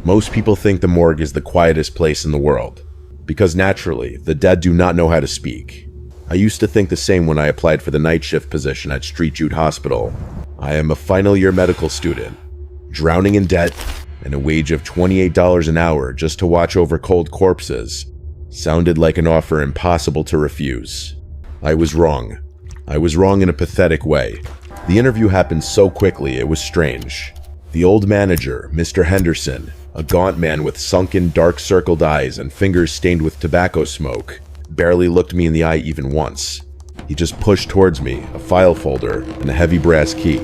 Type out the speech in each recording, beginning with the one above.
Most people think the morgue is the quietest place in the world, because naturally, the dead do not know how to speak. I used to think the same when I applied for the night shift position at Street Jude Hospital. I am a final year medical student, drowning in debt, and a wage of $28 an hour just to watch over cold corpses sounded like an offer impossible to refuse. I was wrong. I was wrong in a pathetic way. The interview happened so quickly it was strange. The old manager, Mr. Henderson, a gaunt man with sunken, dark-circled eyes and fingers stained with tobacco smoke, barely looked me in the eye even once. He just pushed towards me, a file folder and a heavy brass key.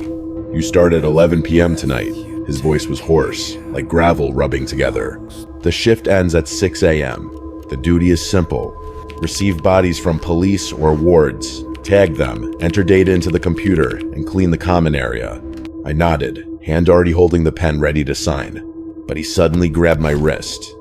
"You start at 11 p.m. tonight." His voice was hoarse, like gravel rubbing together. "The shift ends at 6 a.m. The duty is simple. Receive bodies from police or wards, tag them, enter data into the computer, and clean the common area." I nodded, hand already holding the pen ready to sign. But he suddenly grabbed my wrist.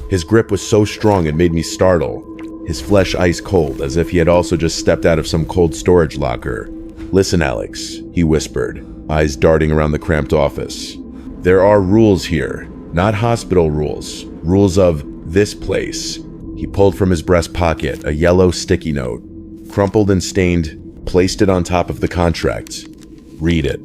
His grip was so strong it made me startle, his flesh ice cold as if he had also just stepped out of some cold storage locker. "Listen, Alex," he whispered, eyes darting around the cramped office. "There are rules here, not hospital rules, rules of this place." He pulled from his breast pocket a yellow sticky note, crumpled and stained, placed it on top of the contract. "Read it,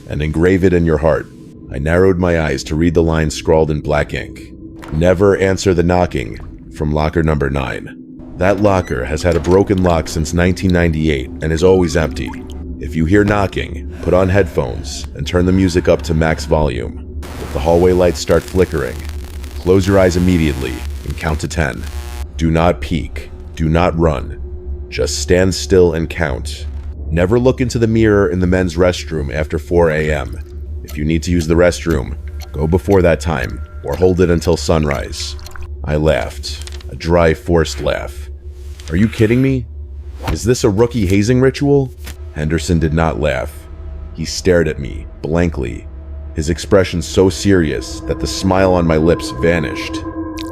and engrave it in your heart." I narrowed my eyes to read the lines scrawled in black ink. "Never answer the knocking from locker number 9. That locker has had a broken lock since 1998 and is always empty. If you hear knocking, put on headphones and turn the music up to max volume. If the hallway lights start flickering, close your eyes immediately and count to 10. Do not peek. Do not run. Just stand still and count. Never look into the mirror in the men's restroom after 4 a.m. If you need to use the restroom, go before that time or hold it until sunrise." I laughed, a dry, forced laugh. "Are you kidding me? Is this a rookie hazing ritual?" Henderson did not laugh. He stared at me, blankly, his expression so serious that the smile on my lips vanished.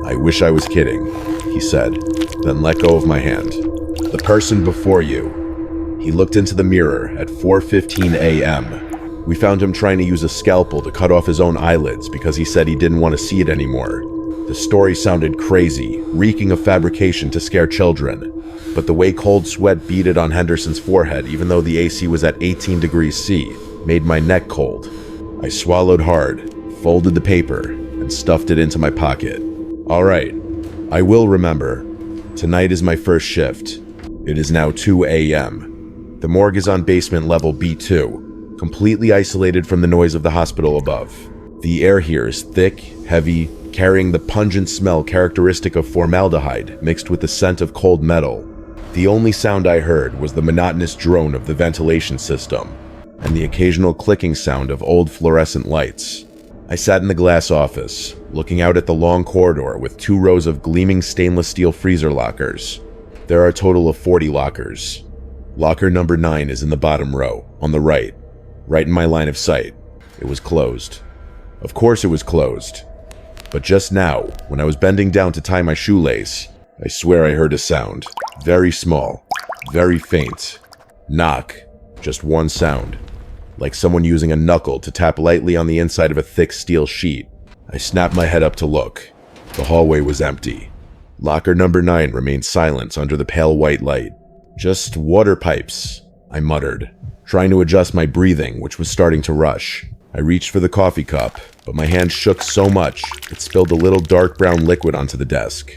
"I wish I was kidding," he said, then let go of my hand. "The person before you." He looked into the mirror at 4:15 a.m. We found him trying to use a scalpel to cut off his own eyelids because he said he didn't want to see it anymore. The story sounded crazy, reeking of fabrication to scare children. But the way cold sweat beaded on Henderson's forehead, even though the AC was at 18 degrees C, made my neck cold. I swallowed hard, folded the paper, and stuffed it into my pocket. "All right, I will remember. Tonight is my first shift. It is now 2 a.m. The morgue is on basement level B2, completely isolated from the noise of the hospital above. The air here is thick, heavy, carrying the pungent smell characteristic of formaldehyde mixed with the scent of cold metal. The only sound I heard was the monotonous drone of the ventilation system and the occasional clicking sound of old fluorescent lights. I sat in the glass office, looking out at the long corridor with 2 rows of gleaming stainless steel freezer lockers. There are a total of 40 lockers. Locker number 9 is in the bottom row, on the right in my line of sight. It was closed. Of course it was closed. But just now, when I was bending down to tie my shoelace, I swear I heard a sound. Very small, very faint. Knock. Just one sound. Like someone using a knuckle to tap lightly on the inside of a thick steel sheet. I snapped my head up to look. The hallway was empty. Locker number 9 remained silent under the pale white light. "Just water pipes," I muttered, trying to adjust my breathing, which was starting to rush. I reached for the coffee cup, but my hand shook so much it spilled a little dark brown liquid onto the desk.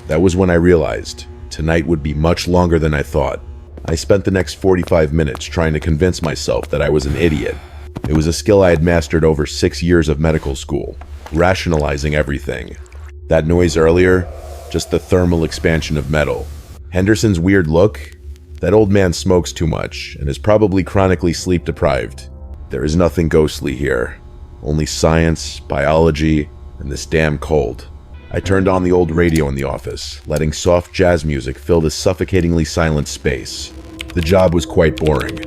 That was when I realized tonight would be much longer than I thought. I spent the next 45 minutes trying to convince myself that I was an idiot. It was a skill I had mastered over 6 years of medical school, rationalizing everything. That noise earlier, just the thermal expansion of metal. Henderson's weird look? That old man smokes too much and is probably chronically sleep deprived. There is nothing ghostly here. Only science, biology, and this damn cold. I turned on the old radio in the office, letting soft jazz music fill the suffocatingly silent space. The job was quite boring.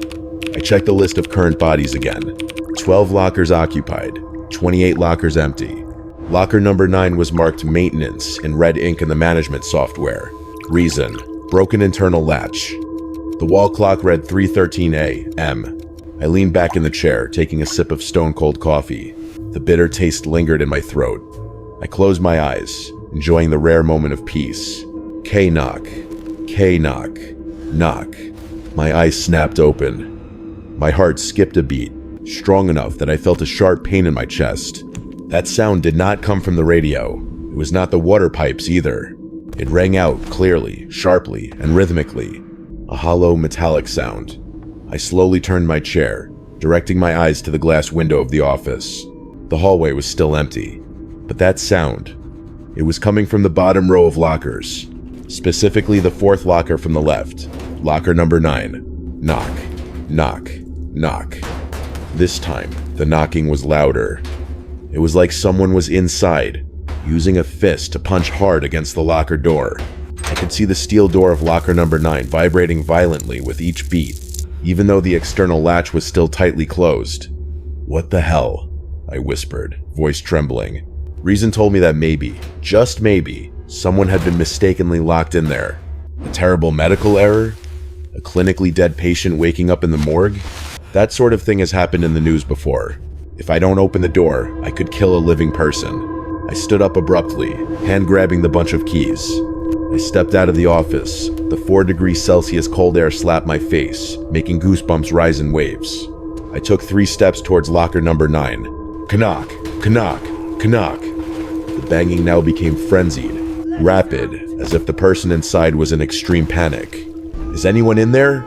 I checked the list of current bodies again. 12 lockers occupied, 28 lockers empty. Locker number 9 was marked maintenance in red ink in the management software. Reason: broken internal latch. The wall clock read 3:13 a.m. I leaned back in the chair, taking a sip of stone-cold coffee. The bitter taste lingered in my throat. I closed my eyes, enjoying the rare moment of peace. K-knock. K-knock. Knock. My eyes snapped open. My heart skipped a beat, strong enough that I felt a sharp pain in my chest. That sound did not come from the radio. It was not the water pipes either. It rang out clearly, sharply, and rhythmically. A hollow, metallic sound. I slowly turned my chair, directing my eyes to the glass window of the office. The hallway was still empty. But that sound, it was coming from the bottom row of lockers. Specifically the fourth locker from the left. Locker number 9. Knock. Knock. Knock. This time, the knocking was louder. It was like someone was inside, using a fist to punch hard against the locker door. I could see the steel door of locker number 9 vibrating violently with each beat, even though the external latch was still tightly closed. "What the hell?" I whispered, voice trembling. Reason told me that maybe, just maybe, someone had been mistakenly locked in there. A terrible medical error? A clinically dead patient waking up in the morgue? That sort of thing has happened in the news before. If I don't open the door, I could kill a living person. I stood up abruptly, hand grabbing the bunch of keys. I stepped out of the office. The 4-degree Celsius cold air slapped my face, making goosebumps rise in waves. I took 3 steps towards locker number 9. Knock, knock, knock. The banging now became frenzied, rapid, as if the person inside was in extreme panic. "Is anyone in there?"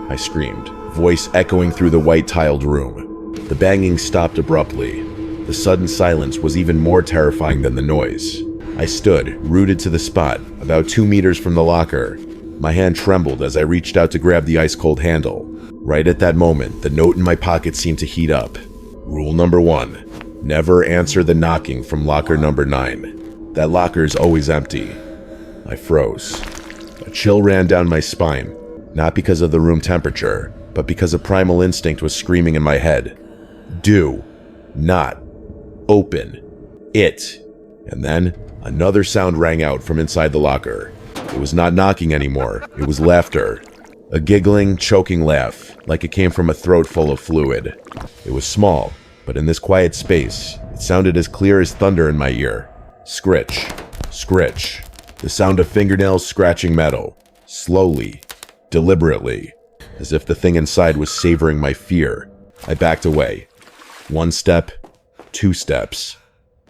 I screamed, voice echoing through the white-tiled room. The banging stopped abruptly. The sudden silence was even more terrifying than the noise. I stood, rooted to the spot, about 2 meters from the locker. My hand trembled as I reached out to grab the ice-cold handle. Right at that moment, the note in my pocket seemed to heat up. Rule number 1. Never answer the knocking from locker number 9. That locker is always empty. I froze. A chill ran down my spine, not because of the room temperature, but because a primal instinct was screaming in my head. Do not open it. And then, another sound rang out from inside the locker. It was not knocking anymore, it was laughter. A giggling, choking laugh, like it came from a throat full of fluid. It was small, but in this quiet space, it sounded as clear as thunder in my ear. Scritch, scritch, the sound of fingernails scratching metal, slowly, deliberately, as if the thing inside was savoring my fear. I backed away. 1 step, 2 steps.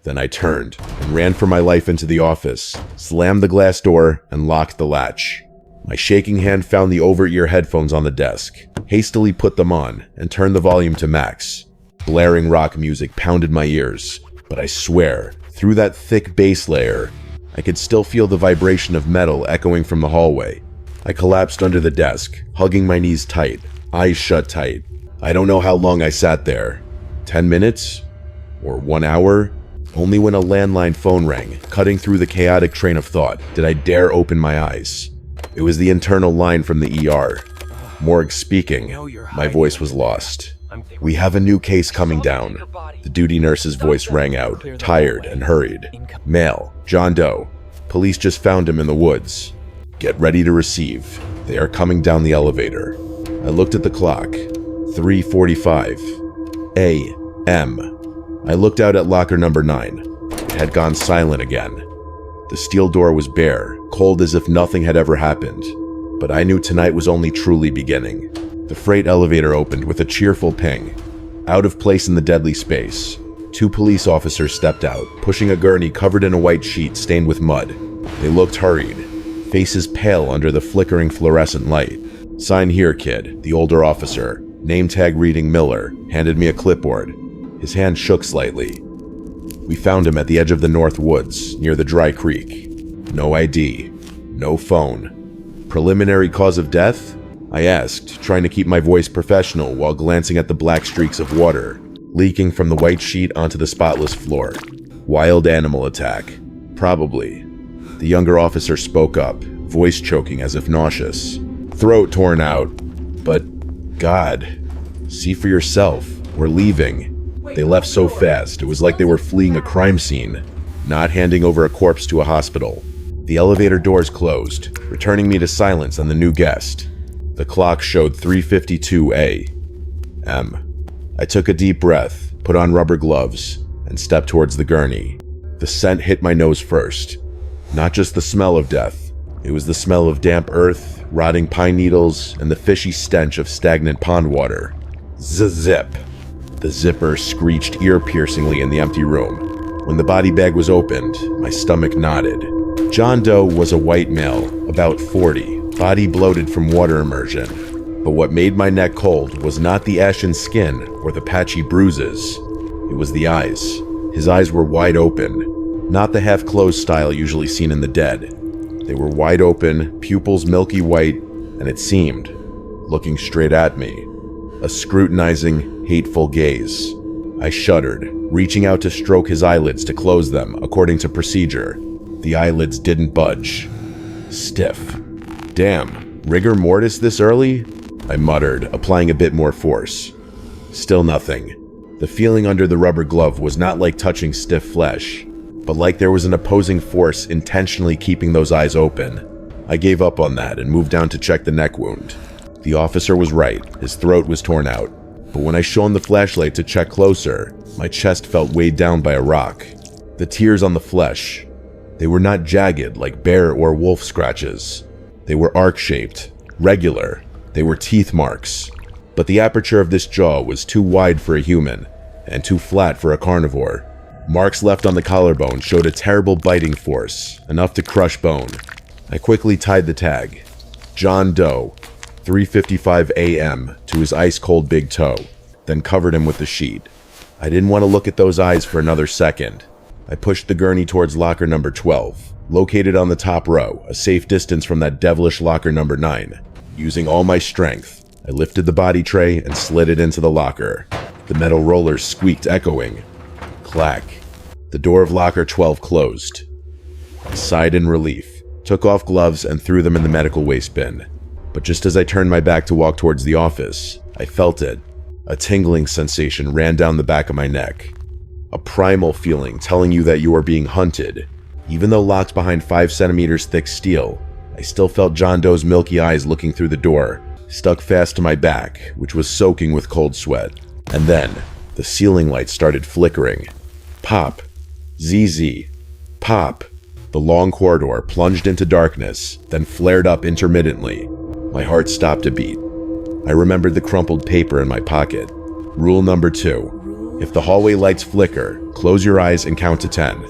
Then I turned and ran for my life into the office, slammed the glass door, and locked the latch. My shaking hand found the over-ear headphones on the desk, hastily put them on, and turned the volume to max. Blaring rock music pounded my ears, but I swear, through that thick base layer, I could still feel the vibration of metal echoing from the hallway. I collapsed under the desk, hugging my knees tight, eyes shut tight. I don't know how long I sat there. 10 minutes? Or 1 hour? Only when a landline phone rang, cutting through the chaotic train of thought, did I dare open my eyes. It was the internal line from the ER. Morgue speaking. My voice was lost. "We have a new case coming down." The duty nurse's voice rang out, tired and hurried. "Male, John Doe. Police just found him in the woods. Get ready to receive. They are coming down the elevator." I looked at the clock. 3:45 a.m. I looked out at locker number 9. It had gone silent again. The steel door was bare, cold as if nothing had ever happened. But I knew tonight was only truly beginning. The freight elevator opened with a cheerful ping. Out of place in the deadly space, 2 police officers stepped out, pushing a gurney covered in a white sheet stained with mud. They looked hurried, faces pale under the flickering fluorescent light. "Sign here, kid," the older officer, name tag reading Miller, handed me a clipboard. His hand shook slightly. "We found him at the edge of the North Woods, near the dry creek. No ID. No phone. Preliminary cause of death?" I asked, trying to keep my voice professional while glancing at the black streaks of water, leaking from the white sheet onto the spotless floor. "Wild animal attack. Probably." The younger officer spoke up, voice choking as if nauseous. "Throat torn out. But, God, see for yourself. We're leaving." They left so fast, it was like they were fleeing a crime scene, not handing over a corpse to a hospital. The elevator doors closed, returning me to silence and the new guest. The clock showed 3:52 a.m. I took a deep breath, put on rubber gloves, and stepped towards the gurney. The scent hit my nose first. Not just the smell of death. It was the smell of damp earth, rotting pine needles, and the fishy stench of stagnant pond water. Z-zip. The zipper screeched ear-piercingly in the empty room. When the body bag was opened, my stomach knotted. John Doe was a white male, about 40, body bloated from water immersion. But what made my neck cold was not the ashen skin or the patchy bruises. It was the eyes. His eyes were wide open, not the half-closed style usually seen in the dead. They were wide open, pupils milky white, and it seemed, looking straight at me, a scrutinizing, hateful gaze. I shuddered, reaching out to stroke his eyelids to close them, according to procedure. The eyelids didn't budge. Stiff. Damn, rigor mortis this early? I muttered, applying a bit more force. Still nothing. The feeling under the rubber glove was not like touching stiff flesh, but like there was an opposing force intentionally keeping those eyes open. I gave up on that and moved down to check the neck wound. The officer was right, his throat was torn out. But when I shone the flashlight to check closer, my chest felt weighed down by a rock. The tears on the flesh. They were not jagged like bear or wolf scratches. They were arc-shaped, regular. They were teeth marks. But the aperture of this jaw was too wide for a human, and too flat for a carnivore. Marks left on the collarbone showed a terrible biting force, enough to crush bone. I quickly tied the tag. John Doe, 3:55 a.m. to his ice-cold big toe, then covered him with the sheet. I didn't want to look at those eyes for another second. I pushed the gurney towards locker number 12, located on the top row, a safe distance from that devilish locker number 9. Using all my strength, I lifted the body tray and slid it into the locker. The metal rollers squeaked, echoing. Clack. The door of locker 12 closed. I sighed in relief, took off gloves and threw them in the medical waste bin. But just as I turned my back to walk towards the office, I felt it. A tingling sensation ran down the back of my neck. A primal feeling telling you that you are being hunted. Even though locked behind 5 centimeters thick steel, I still felt John Doe's milky eyes looking through the door, stuck fast to my back, which was soaking with cold sweat. And then, the ceiling lights started flickering. Pop. ZZ. Pop. The long corridor plunged into darkness, then flared up intermittently. My heart stopped a beat. I remembered the crumpled paper in my pocket. Rule number 2. If the hallway lights flicker, close your eyes and count to 10.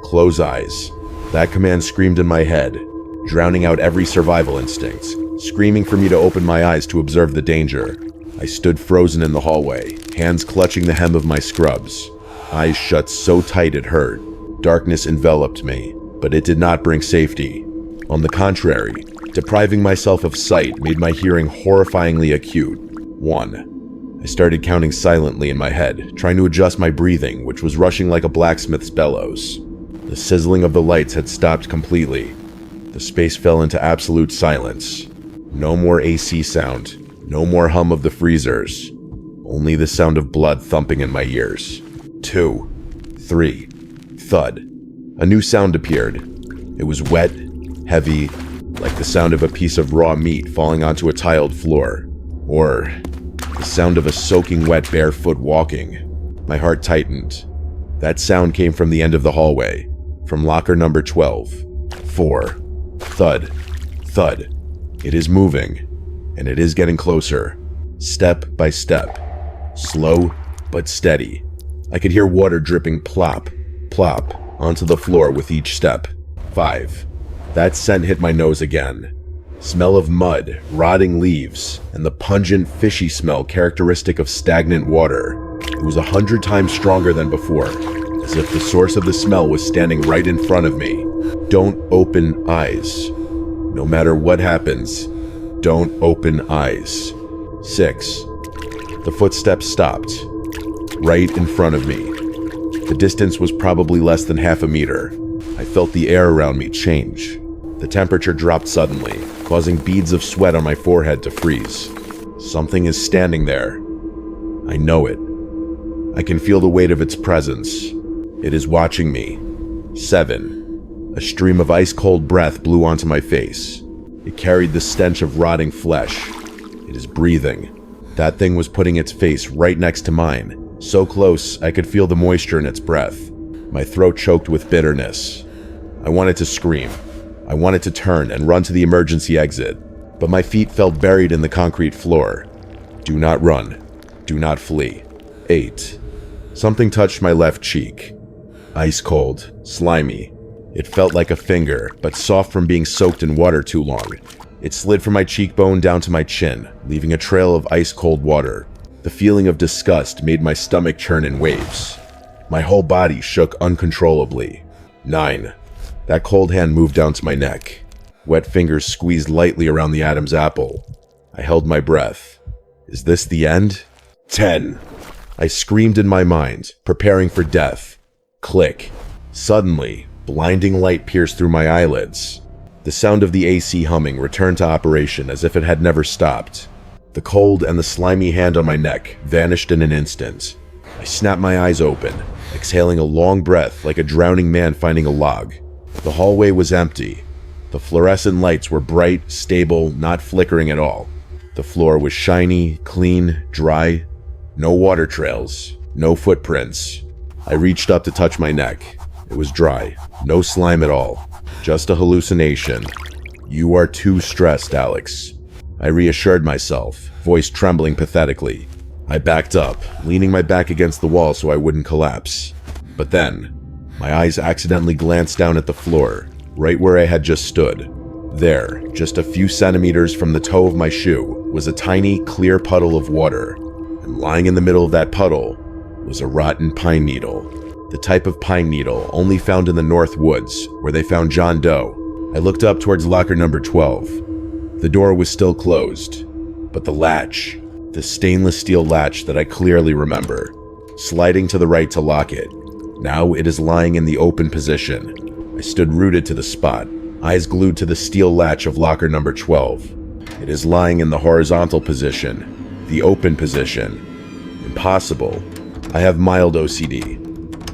Close eyes. That command screamed in my head, drowning out every survival instinct, screaming for me to open my eyes to observe the danger. I stood frozen in the hallway, hands clutching the hem of my scrubs. Eyes shut so tight it hurt. Darkness enveloped me, but it did not bring safety. On the contrary, depriving myself of sight made my hearing horrifyingly acute. 1. I started counting silently in my head, trying to adjust my breathing, which was rushing like a blacksmith's bellows. The sizzling of the lights had stopped completely. The space fell into absolute silence. No more AC sound, no more hum of the freezers. Only the sound of blood thumping in my ears. 2. 3. Thud. A new sound appeared. It was wet, heavy, like the sound of a piece of raw meat falling onto a tiled floor. Or the sound of a soaking wet barefoot walking. My heart tightened. That sound came from the end of the hallway, from locker number 12. 4. Thud. Thud. It is moving, and it is getting closer, step by step. Slow, but steady. I could hear water dripping plop, plop, onto the floor with each step. 5. That scent hit my nose again. Smell of mud, rotting leaves, and the pungent, fishy smell characteristic of stagnant water. It was 100 times stronger than before, as if the source of the smell was standing right in front of me. Don't open eyes. No matter what happens, don't open eyes. 6. The footsteps stopped, right in front of me. The distance was probably less than half a meter. I felt the air around me change. The temperature dropped suddenly, causing beads of sweat on my forehead to freeze. Something is standing there. I know it. I can feel the weight of its presence. It is watching me. 7. A stream of ice-cold breath blew onto my face. It carried the stench of rotting flesh. It is breathing. That thing was putting its face right next to mine, so close I could feel the moisture in its breath. My throat choked with bitterness. I wanted to scream. I wanted to turn and run to the emergency exit, but my feet felt buried in the concrete floor. Do not run. Do not flee. 8. Something touched my left cheek. Ice cold, slimy. It felt like a finger, but soft from being soaked in water too long. It slid from my cheekbone down to my chin, leaving a trail of ice-cold water. The feeling of disgust made my stomach churn in waves. My whole body shook uncontrollably. 9. That cold hand moved down to my neck. Wet fingers squeezed lightly around the Adam's apple. I held my breath. Is this the end? 10. I screamed in my mind, preparing for death. Click. Suddenly, blinding light pierced through my eyelids. The sound of the AC humming returned to operation as if it had never stopped. The cold and the slimy hand on my neck vanished in an instant. I snapped my eyes open, exhaling a long breath like a drowning man finding a log. The hallway was empty. The fluorescent lights were bright, stable, not flickering at all. The floor was shiny, clean, dry. No water trails, no footprints. I reached up to touch my neck. It was dry, no slime at all. Just a hallucination. You are too stressed, Alex. I reassured myself, voice trembling pathetically. I backed up, leaning my back against the wall so I wouldn't collapse. But then, my eyes accidentally glanced down at the floor, right where I had just stood. There, just a few centimeters from the toe of my shoe, was a tiny, clear puddle of water. And lying in the middle of that puddle was a rotten pine needle. The type of pine needle only found in the North Woods, where they found John Doe. I looked up towards locker number 12. The door was still closed, but the latch, the stainless steel latch that I clearly remember, sliding to the right to lock it. Now it is lying in the open position. I stood rooted to the spot, eyes glued to the steel latch of locker number 12. It is lying in the horizontal position, the open position. Impossible. I have mild OCD.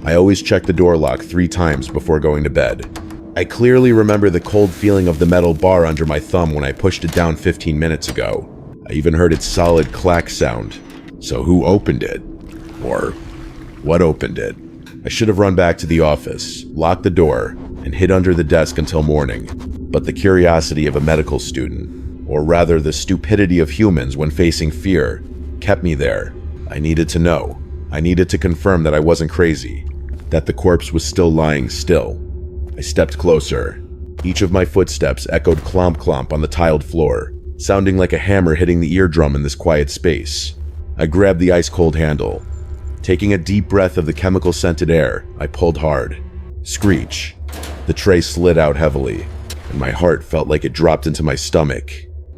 I always check the door lock 3 times before going to bed. I clearly remember the cold feeling of the metal bar under my thumb when I pushed it down 15 minutes ago. I even heard its solid clack sound. So who opened it? Or what opened it? I should have run back to the office, locked the door, and hid under the desk until morning. But the curiosity of a medical student, or rather the stupidity of humans when facing fear, kept me there. I needed to know. I needed to confirm that I wasn't crazy, that the corpse was still lying still. I stepped closer. Each of my footsteps echoed clomp clomp on the tiled floor, sounding like a hammer hitting the eardrum in this quiet space. I grabbed the ice-cold handle. Taking a deep breath of the chemical-scented air, I pulled hard. Screech. The tray slid out heavily, and my heart felt like it dropped into my stomach.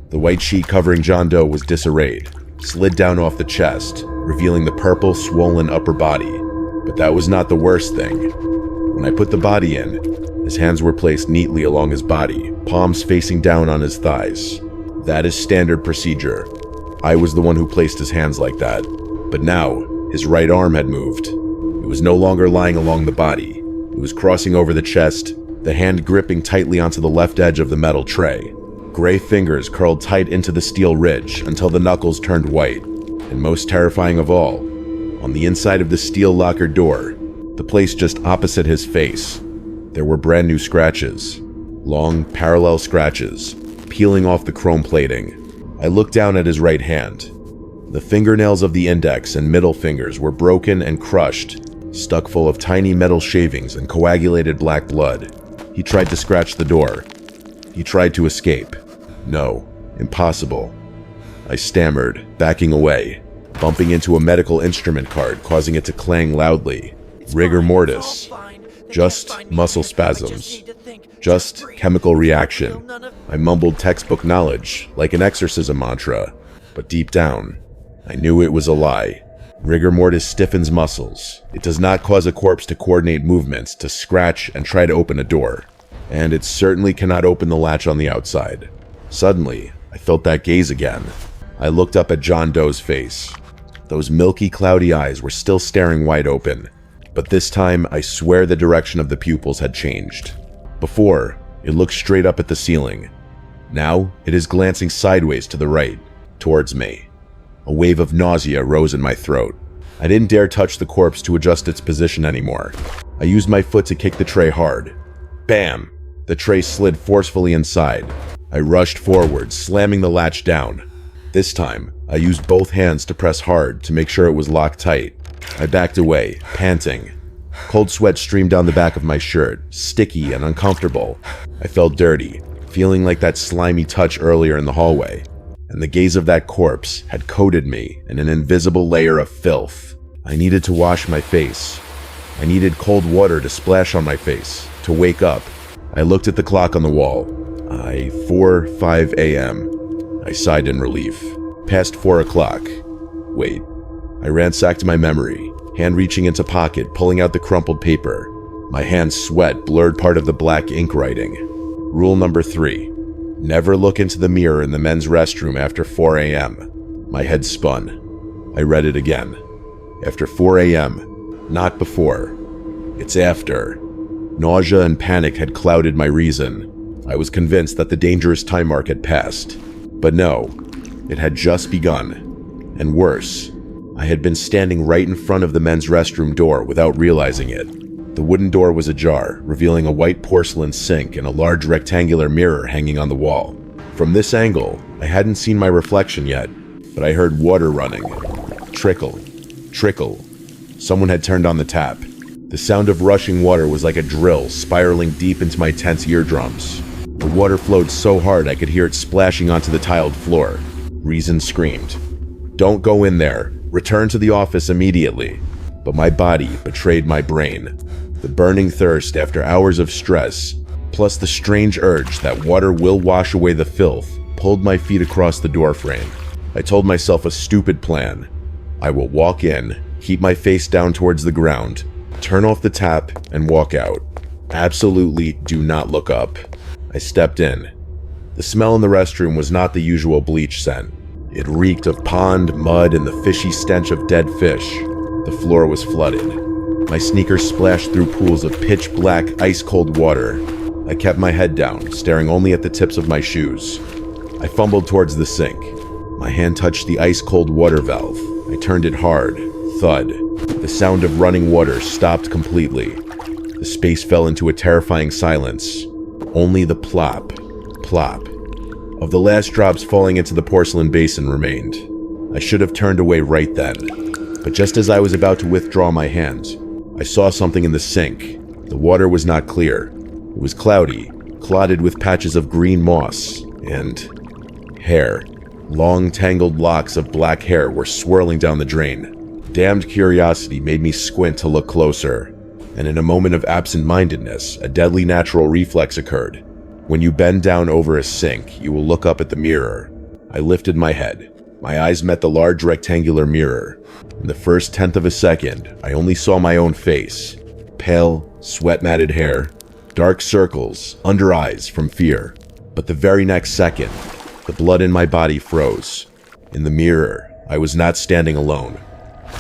The white sheet covering John Doe was disarrayed, slid down off the chest, revealing the purple, swollen upper body. But that was not the worst thing. When I put the body in, his hands were placed neatly along his body, palms facing down on his thighs. That is standard procedure. I was the one who placed his hands like that. But now, his right arm had moved. It was no longer lying along the body. It was crossing over the chest, the hand gripping tightly onto the left edge of the metal tray. Gray fingers curled tight into the steel ridge until the knuckles turned white. And most terrifying of all, on the inside of the steel locker door, the place just opposite his face, there were brand new scratches. Long, parallel scratches, peeling off the chrome plating. I looked down at his right hand. The fingernails of the index and middle fingers were broken and crushed, stuck full of tiny metal shavings and coagulated black blood. He tried to scratch the door. He tried to escape. No, impossible. I stammered, backing away, bumping into a medical instrument card, causing it to clang loudly. Rigor mortis. Just muscle spasms. Just chemical reaction. I mumbled textbook knowledge, like an exorcism mantra, but deep down, I knew it was a lie. Rigor mortis stiffens muscles. It does not cause a corpse to coordinate movements, to scratch and try to open a door. And it certainly cannot open the latch on the outside. Suddenly, I felt that gaze again. I looked up at John Doe's face. Those milky, cloudy eyes were still staring wide open. But this time, I swear the direction of the pupils had changed. Before, it looked straight up at the ceiling. Now, it is glancing sideways to the right, towards me. A wave of nausea rose in my throat. I didn't dare touch the corpse to adjust its position anymore. I used my foot to kick the tray hard. Bam! The tray slid forcefully inside. I rushed forward, slamming the latch down. This time, I used both hands to press hard to make sure it was locked tight. I backed away, panting. Cold sweat streamed down the back of my shirt, sticky and uncomfortable. I felt dirty, feeling like that slimy touch earlier in the hallway. And the gaze of that corpse had coated me in an invisible layer of filth. I needed to wash my face. I needed cold water to splash on my face, to wake up. I looked at the clock on the wall. 4:05 a.m. I sighed in relief. Past 4 o'clock. Wait. I ransacked my memory, hand reaching into pocket, pulling out the crumpled paper. My hands sweat blurred part of the black ink writing. Rule number 3. Never look into the mirror in the men's restroom after 4 a.m. My head spun. I read it again. After 4 a.m. Not before. It's after. Nausea and panic had clouded my reason. I was convinced that the dangerous time mark had passed. But no, it had just begun. And worse, I had been standing right in front of the men's restroom door without realizing it. The wooden door was ajar, revealing a white porcelain sink and a large rectangular mirror hanging on the wall. From this angle, I hadn't seen my reflection yet, but I heard water running. Trickle, trickle. Someone had turned on the tap. The sound of rushing water was like a drill spiraling deep into my tense eardrums. The water flowed so hard I could hear it splashing onto the tiled floor. Reason screamed, "Don't go in there. Return to the office immediately." But my body betrayed my brain. The burning thirst after hours of stress, plus the strange urge that water will wash away the filth, pulled my feet across the doorframe. I told myself a stupid plan. I will walk in, keep my face down towards the ground, turn off the tap, and walk out. Absolutely do not look up. I stepped in. The smell in the restroom was not the usual bleach scent. It reeked of pond, mud, and the fishy stench of dead fish. The floor was flooded. My sneakers splashed through pools of pitch black, ice-cold water. I kept my head down, staring only at the tips of my shoes. I fumbled towards the sink. My hand touched the ice-cold water valve. I turned it hard. Thud. The sound of running water stopped completely. The space fell into a terrifying silence. Only the plop, plop of the last drops falling into the porcelain basin remained. I should have turned away right then. But just as I was about to withdraw my hand, I saw something in the sink. The water was not clear. It was cloudy, clotted with patches of green moss, and hair. Long, tangled locks of black hair were swirling down the drain. Damned curiosity made me squint to look closer, and in a moment of absent-mindedness, a deadly natural reflex occurred. When you bend down over a sink, you will look up at the mirror. I lifted my head. My eyes met the large rectangular mirror. In the first tenth of a second, I only saw my own face. Pale, sweat-matted hair, dark circles under eyes from fear. But the very next second, the blood in my body froze. In the mirror, I was not standing alone.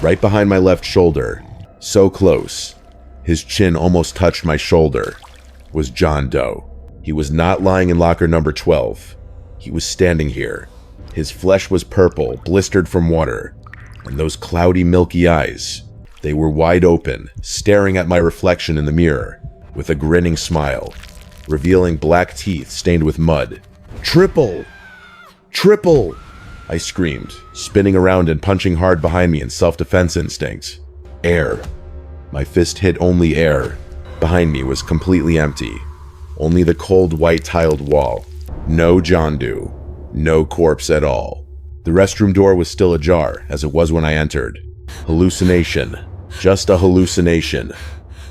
Right behind my left shoulder, so close, his chin almost touched my shoulder, was John Doe. He was not lying in locker number 12. He was standing here. His flesh was purple, blistered from water, and those cloudy, milky eyes, they were wide open, staring at my reflection in the mirror, with a grinning smile, revealing black teeth stained with mud. "Triple! Triple!" I screamed, spinning around and punching hard behind me in self-defense instinct. Air. My fist hit only air. Behind me was completely empty. Only the cold white tiled wall. No John Doe. No corpse at all. The restroom door was still ajar, as it was when I entered. Hallucination. Just a hallucination.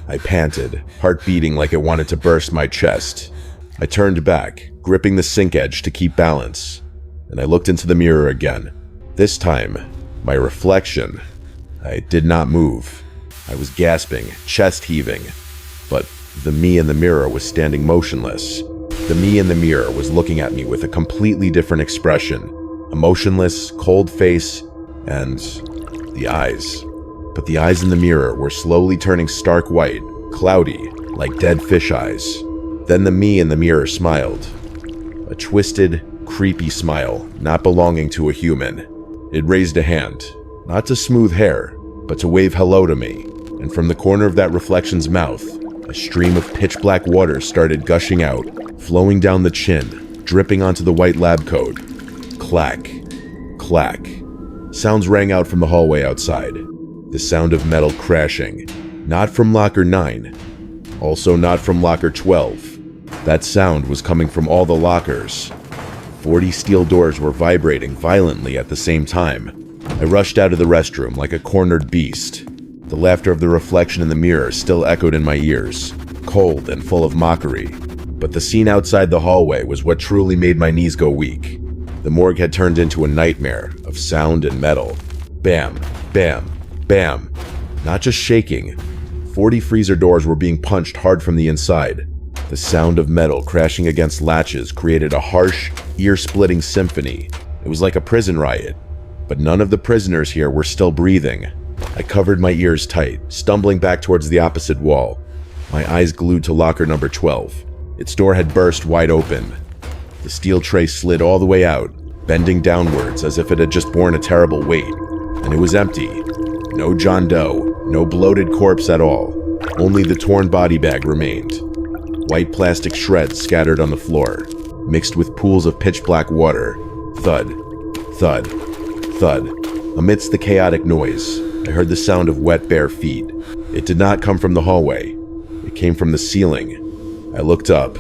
I panted, heart beating like it wanted to burst my chest. I turned back, gripping the sink edge to keep balance, and I looked into the mirror again. This time, my reflection. I did not move. I was gasping, chest heaving, but the me in the mirror was standing motionless. The me in the mirror was looking at me with a completely different expression. A motionless, cold face, and the eyes. But the eyes in the mirror were slowly turning stark white, cloudy, like dead fish eyes. Then the me in the mirror smiled. A twisted, creepy smile, not belonging to a human. It raised a hand, not to smooth hair, but to wave hello to me, and from the corner of that reflection's mouth, a stream of pitch-black water started gushing out, flowing down the chin, dripping onto the white lab coat. Clack, clack. Sounds rang out from the hallway outside. The sound of metal crashing. Not from Locker 9. Also not from Locker 12. That sound was coming from all the lockers. 40 steel doors were vibrating violently at the same time. I rushed out of the restroom like a cornered beast. The laughter of the reflection in the mirror still echoed in my ears, cold and full of mockery. But the scene outside the hallway was what truly made my knees go weak. The morgue had turned into a nightmare of sound and metal. Bam, bam, bam. Not just shaking. 40 freezer doors were being punched hard from the inside. The sound of metal crashing against latches created a harsh, ear-splitting symphony. It was like a prison riot. But none of the prisoners here were still breathing. I covered my ears tight, stumbling back towards the opposite wall, my eyes glued to locker number 12. Its door had burst wide open. The steel tray slid all the way out, bending downwards as if it had just borne a terrible weight. And it was empty. No John Doe, no bloated corpse at all. Only the torn body bag remained. White plastic shreds scattered on the floor, mixed with pools of pitch-black water. Thud, thud, thud. Amidst the chaotic noise, I heard the sound of wet bare feet. It did not come from the hallway. It came from the ceiling. I looked up.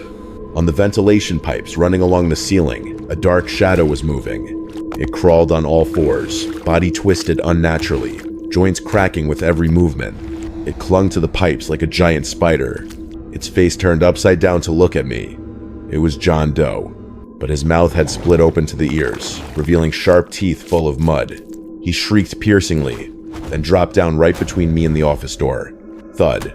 On the ventilation pipes running along the ceiling, a dark shadow was moving. It crawled on all fours, body twisted unnaturally, joints cracking with every movement. It clung to the pipes like a giant spider. Its face turned upside down to look at me. It was John Doe, but his mouth had split open to the ears, revealing sharp teeth full of mud. He shrieked piercingly, then dropped down right between me and the office door. Thud.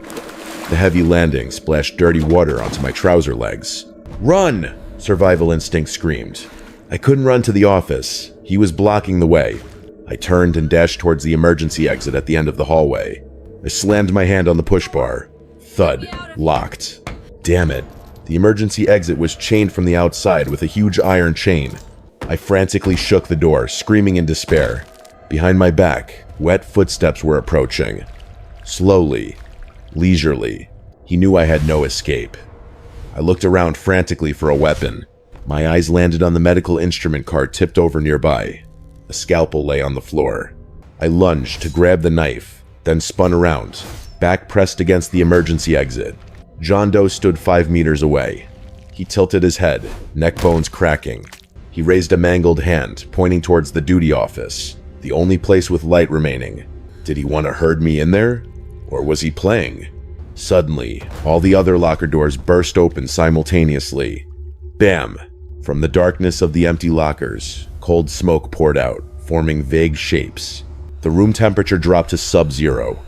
The heavy landing splashed dirty water onto my trouser legs. "Run!" Survival instinct screamed. I couldn't run to the office. He was blocking the way. I turned and dashed towards the emergency exit at the end of the hallway. I slammed my hand on the push bar. Thud. Locked. Damn it. The emergency exit was chained from the outside with a huge iron chain. I frantically shook the door, screaming in despair. Behind my back, wet footsteps were approaching. Slowly. Leisurely. He knew I had no escape. I looked around frantically for a weapon. My eyes landed on the medical instrument cart tipped over nearby. A scalpel lay on the floor. I lunged to grab the knife, then spun around, back pressed against the emergency exit. John Doe stood 5 meters away. He tilted his head, neck bones cracking. He raised a mangled hand, pointing towards the duty office, the only place with light remaining. Did he want to herd me in there? Or was he playing? Suddenly, all the other locker doors burst open simultaneously. Bam! From the darkness of the empty lockers, cold smoke poured out, forming vague shapes. The room temperature dropped to sub-zero.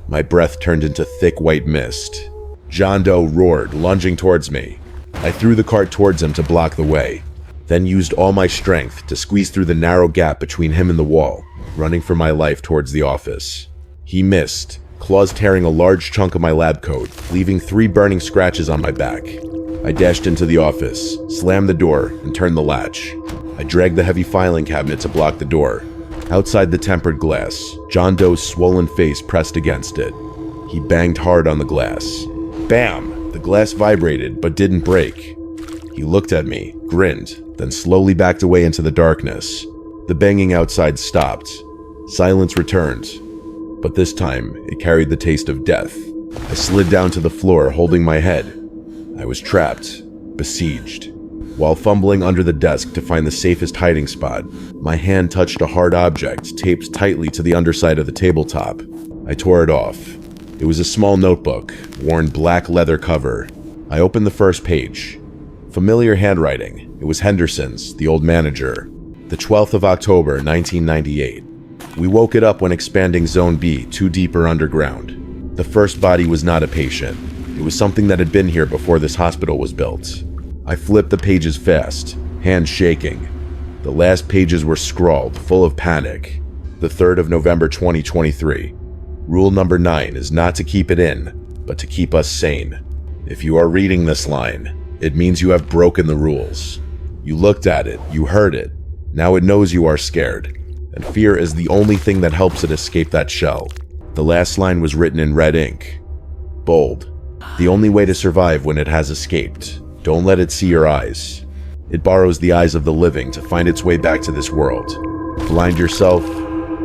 My breath turned into thick white mist. John Doe roared, lunging towards me. I threw the cart towards him to block the way, then used all my strength to squeeze through the narrow gap between him and the wall, running for my life towards the office. He missed, claws tearing a large chunk of my lab coat, leaving 3 burning scratches on my back. I dashed into the office, slammed the door, and turned the latch. I dragged the heavy filing cabinet to block the door. Outside the tempered glass, John Doe's swollen face pressed against it. He banged hard on the glass. Bam! The glass vibrated, but didn't break. He looked at me, grinned, then slowly backed away into the darkness. The banging outside stopped. Silence returned. But this time, it carried the taste of death. I slid down to the floor, holding my head. I was trapped, besieged. While fumbling under the desk to find the safest hiding spot, my hand touched a hard object taped tightly to the underside of the tabletop. I tore it off. It was a small notebook, worn black leather cover. I opened the first page. Familiar handwriting. It was Henderson's, the old manager. The 12th of October, 1998. We woke it up when expanding Zone B 2 deeper underground. The first body was not a patient. It was something that had been here before this hospital was built. I flipped the pages fast, hands shaking. The last pages were scrawled, full of panic. The 3rd of November 2023. Rule number 9 is not to keep it in, but to keep us sane. If you are reading this line, it means you have broken the rules. You looked at it, you heard it. Now it knows you are scared, and fear is the only thing that helps it escape that shell. The The last line was written in red ink. Bold. The only way to survive when it has escaped. Don't let it see your eyes. It borrows the eyes of the living to find its way back to this world. Blind yourself,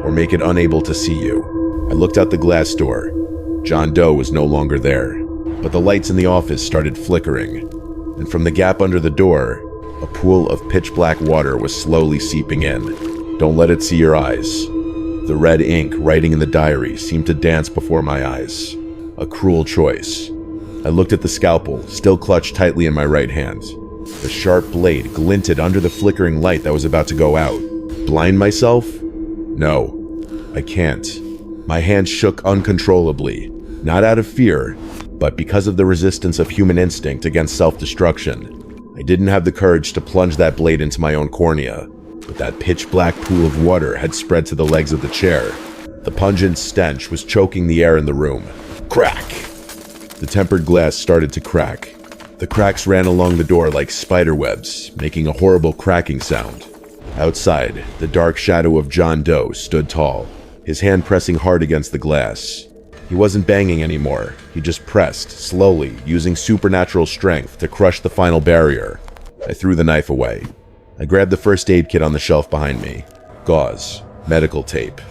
or make it unable to see you. I looked out the glass door. John Doe was no longer there, but the lights in the office started flickering, and from the gap under the door, a pool of pitch-black water was slowly seeping in. Don't let it see your eyes. The red ink writing in the diary seemed to dance before my eyes. A cruel choice. I looked at the scalpel, still clutched tightly in my right hand. The sharp blade glinted under the flickering light that was about to go out. Blind myself? No, I can't. My hand shook uncontrollably, not out of fear, but because of the resistance of human instinct against self-destruction. I didn't have the courage to plunge that blade into my own cornea, but that pitch-black pool of water had spread to the legs of the chair. The pungent stench was choking the air in the room. Crack! The tempered glass started to crack. The cracks ran along the door like spider webs, making a horrible cracking sound. Outside, the dark shadow of John Doe stood tall, his hand pressing hard against the glass. He wasn't banging anymore. He just pressed, slowly, using supernatural strength to crush the final barrier. I threw the knife away. I grabbed the first aid kit on the shelf behind me. Gauze. Medical tape.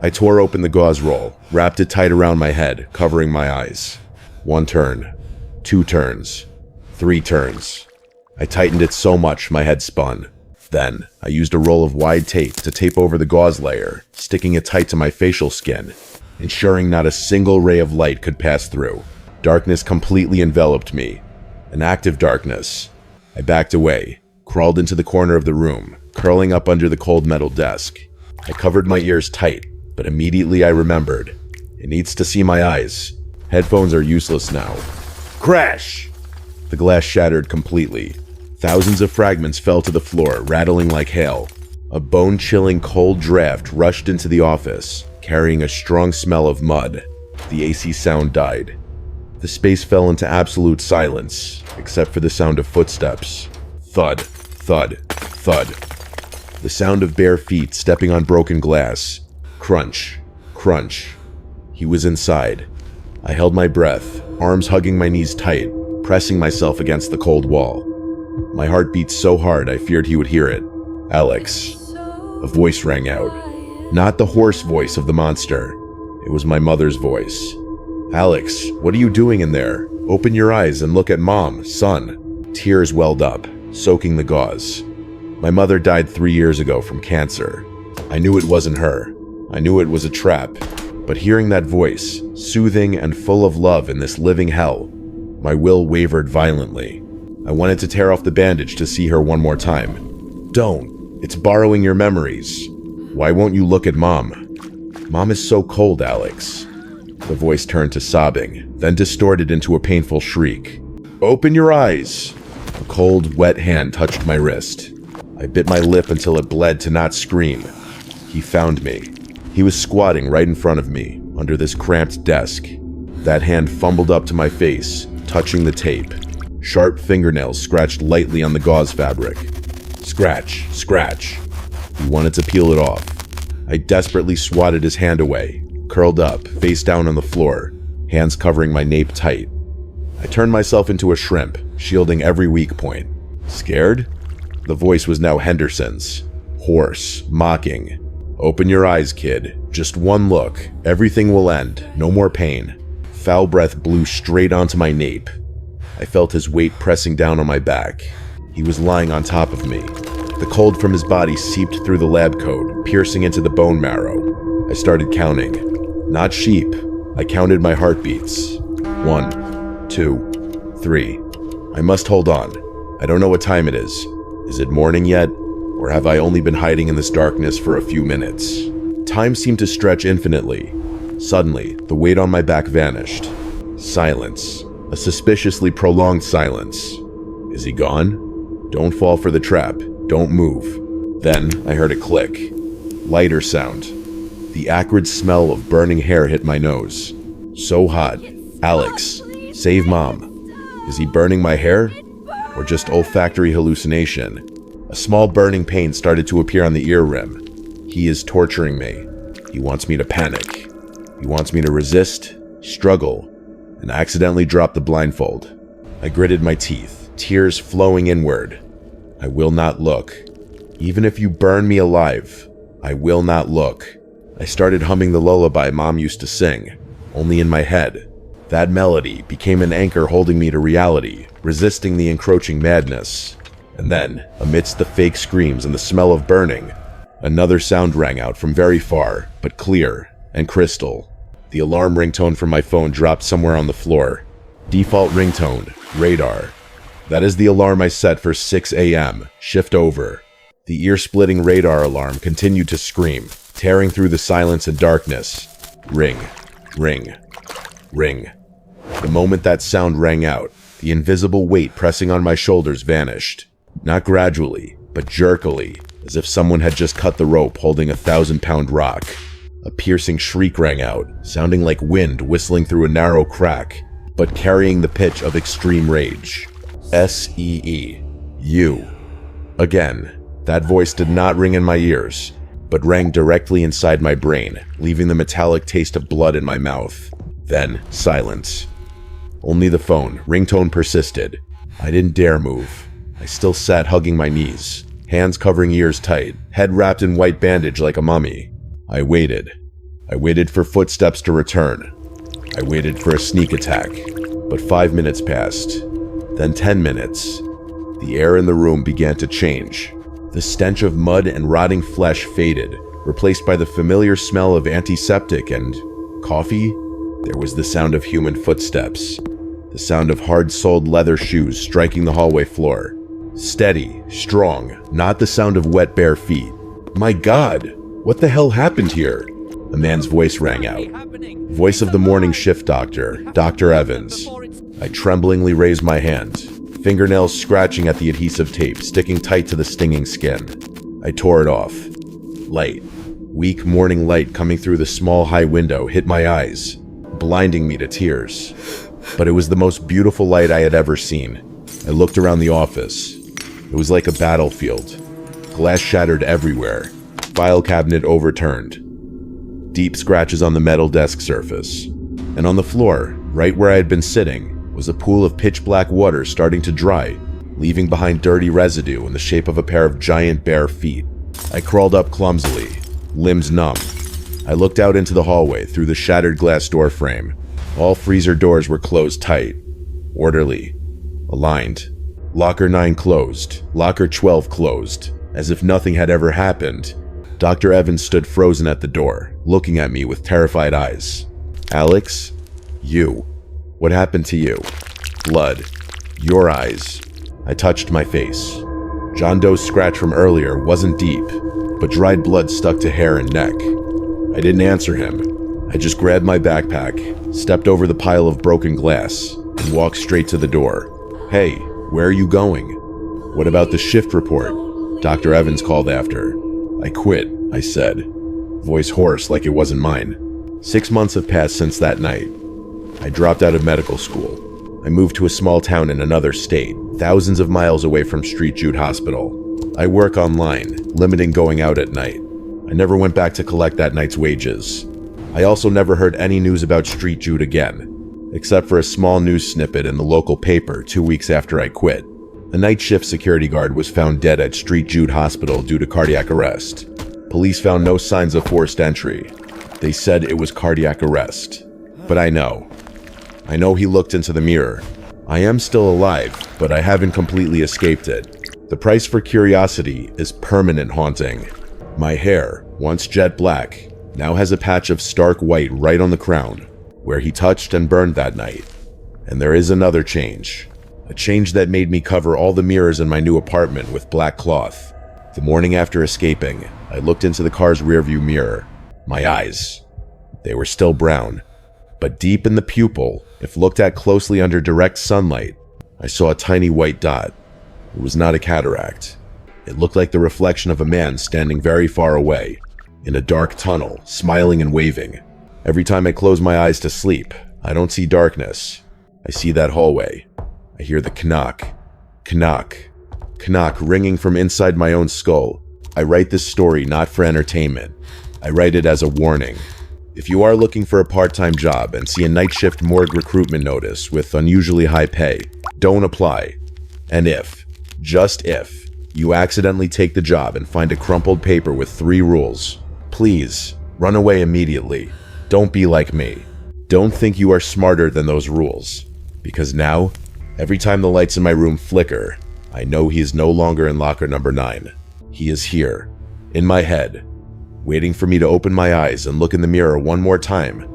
I tore open the gauze roll, wrapped it tight around my head, covering my eyes. 1 turn. 2 turns. 3 turns. I tightened it so much my head spun. Then, I used a roll of wide tape to tape over the gauze layer, sticking it tight to my facial skin, ensuring not a single ray of light could pass through. Darkness completely enveloped me. An active darkness. I backed away, crawled into the corner of the room, curling up under the cold metal desk. I covered my ears tight, but immediately I remembered. It needs to see my eyes. Headphones are useless now. Crash! The glass shattered completely. Thousands of fragments fell to the floor, rattling like hail. A bone-chilling cold draft rushed into the office, carrying a strong smell of mud. The AC sound died. The space fell into absolute silence, except for the sound of footsteps. Thud, thud, thud. The sound of bare feet stepping on broken glass. Crunch, crunch. He was inside. I held my breath, arms hugging my knees tight, pressing myself against the cold wall. My heart beat so hard I feared he would hear it. Alex. A voice rang out. Not the hoarse voice of the monster. It was my mother's voice. Alex, what are you doing in there? Open your eyes and look at Mom, son. Tears welled up, soaking the gauze. My mother died 3 years ago from cancer. I knew it wasn't her. I knew it was a trap. But hearing that voice, soothing and full of love in this living hell, my will wavered violently. I wanted to tear off the bandage to see her one more time. Don't. It's borrowing your memories. Why won't you look at Mom? Mom is so cold, Alex. The voice turned to sobbing, then distorted into a painful shriek. Open your eyes. A cold, wet hand touched my wrist. I bit my lip until it bled to not scream. He found me. He was squatting right in front of me, under this cramped desk. That hand fumbled up to my face, touching the tape. Sharp fingernails scratched lightly on the gauze fabric. Scratch, scratch. He wanted to peel it off. I desperately swatted his hand away, curled up, face down on the floor, hands covering my nape tight. I turned myself into a shrimp, shielding every weak point. Scared? The voice was now Henderson's. Hoarse, mocking. Open your eyes, kid. Just one look. Everything will end. No more pain. Foul breath blew straight onto my nape. I felt his weight pressing down on my back. He was lying on top of me. The cold from his body seeped through the lab coat, piercing into the bone marrow. I started counting. Not sheep. I counted my heartbeats. 1, 2, 3. I must hold on. I don't know what time it is. Is it morning yet? Or have I only been hiding in this darkness for a few minutes? Time seemed to stretch infinitely. Suddenly, the weight on my back vanished. Silence. A suspiciously prolonged silence. Is he gone? Don't fall for the trap. Don't move. Then I heard a click. Lighter sound. The acrid smell of burning hair hit my nose. So hot. Alex, save Mom. Is he burning my hair? Or just olfactory hallucination? A small burning pain started to appear on the ear rim. He is torturing me. He wants me to panic. He wants me to resist, struggle, and accidentally drop the blindfold. I gritted my teeth, tears flowing inward. I will not look. Even if you burn me alive, I will not look. I started humming the lullaby Mom used to sing, only in my head. That melody became an anchor holding me to reality, resisting the encroaching madness. And then, amidst the fake screams and the smell of burning, another sound rang out from very far, but clear and crystal. The alarm ringtone from my phone dropped somewhere on the floor. Default ringtone, radar. That is the alarm I set for 6 a.m. Shift over. The ear-splitting radar alarm continued to scream, tearing through the silence and darkness. Ring, ring, ring. The moment that sound rang out, the invisible weight pressing on my shoulders vanished. Not gradually, but jerkily, as if someone had just cut the rope holding a 1,000-pound rock. A piercing shriek rang out, sounding like wind whistling through a narrow crack, but carrying the pitch of extreme rage. S-E-E. Again, that voice did not ring in my ears, but rang directly inside my brain, leaving the metallic taste of blood in my mouth. Then, silence. Only the phone, ringtone persisted. I didn't dare move. I still sat hugging my knees, hands covering ears tight, head wrapped in white bandage like a mummy. I waited. I waited for footsteps to return. I waited for a sneak attack. But 5 minutes passed. Then 10 minutes. The air in the room began to change. The stench of mud and rotting flesh faded, replaced by the familiar smell of antiseptic and coffee. There was the sound of human footsteps. The sound of hard-soled leather shoes striking the hallway floor. Steady, strong, not the sound of wet bare feet. My God, what the hell happened here? A man's voice rang out. Voice of the morning shift doctor, Dr. Evans. I tremblingly raised my hand, fingernails scratching at the adhesive tape, sticking tight to the stinging skin. I tore it off. Light, weak morning light coming through the small high window hit my eyes, blinding me to tears. But it was the most beautiful light I had ever seen. I looked around the office. It was like a battlefield. Glass shattered everywhere. File cabinet overturned. Deep scratches on the metal desk surface. And on the floor, right where I had been sitting, was a pool of pitch black water starting to dry, leaving behind dirty residue in the shape of a pair of giant bare feet. I crawled up clumsily, limbs numb. I looked out into the hallway through the shattered glass door frame. All freezer doors were closed tight, orderly, aligned. Locker 9 closed, locker 12 closed. As if nothing had ever happened, Dr. Evans stood frozen at the door, looking at me with terrified eyes. Alex, you. What happened to you? Blood. Your eyes. I touched my face. John Doe's scratch from earlier wasn't deep, but dried blood stuck to hair and neck. I didn't answer him. I just grabbed my backpack, stepped over the pile of broken glass, and walked straight to the door. Hey, where are you going? What about the shift report? Dr. Evans called after. I quit, I said, voice hoarse like it wasn't mine. 6 months have passed since that night. I dropped out of medical school. I moved to a small town in another state, thousands of miles away from Street Jude Hospital. I work online, limiting going out at night. I never went back to collect that night's wages. I also never heard any news about Street Jude again, except for a small news snippet in the local paper 2 weeks after I quit. A night shift security guard was found dead at Street Jude Hospital due to cardiac arrest. Police found no signs of forced entry. They said it was cardiac arrest. But I know he looked into the mirror. I am still alive, but I haven't completely escaped it. The price for curiosity is permanent haunting. My hair, once jet black, now has a patch of stark white right on the crown, where he touched and burned that night. And there is another change. A change that made me cover all the mirrors in my new apartment with black cloth. The morning after escaping, I looked into the car's rearview mirror. My eyes. They were still brown, but deep in the pupil, if looked at closely under direct sunlight, I saw a tiny white dot. It was not a cataract. It looked like the reflection of a man standing very far away, in a dark tunnel, smiling and waving. Every time I close my eyes to sleep, I don't see darkness. I see that hallway. I hear the knock, knock, knock ringing from inside my own skull. I write this story not for entertainment. I write it as a warning. If you are looking for a part-time job and see a night shift morgue recruitment notice with unusually high pay, don't apply. And if, just if, you accidentally take the job and find a crumpled paper with 3 rules, please run away immediately. Don't be like me. Don't think you are smarter than those rules. Because now, every time the lights in my room flicker, I know he is no longer in locker number 9. He is here, in my head, waiting for me to open my eyes and look in the mirror one more time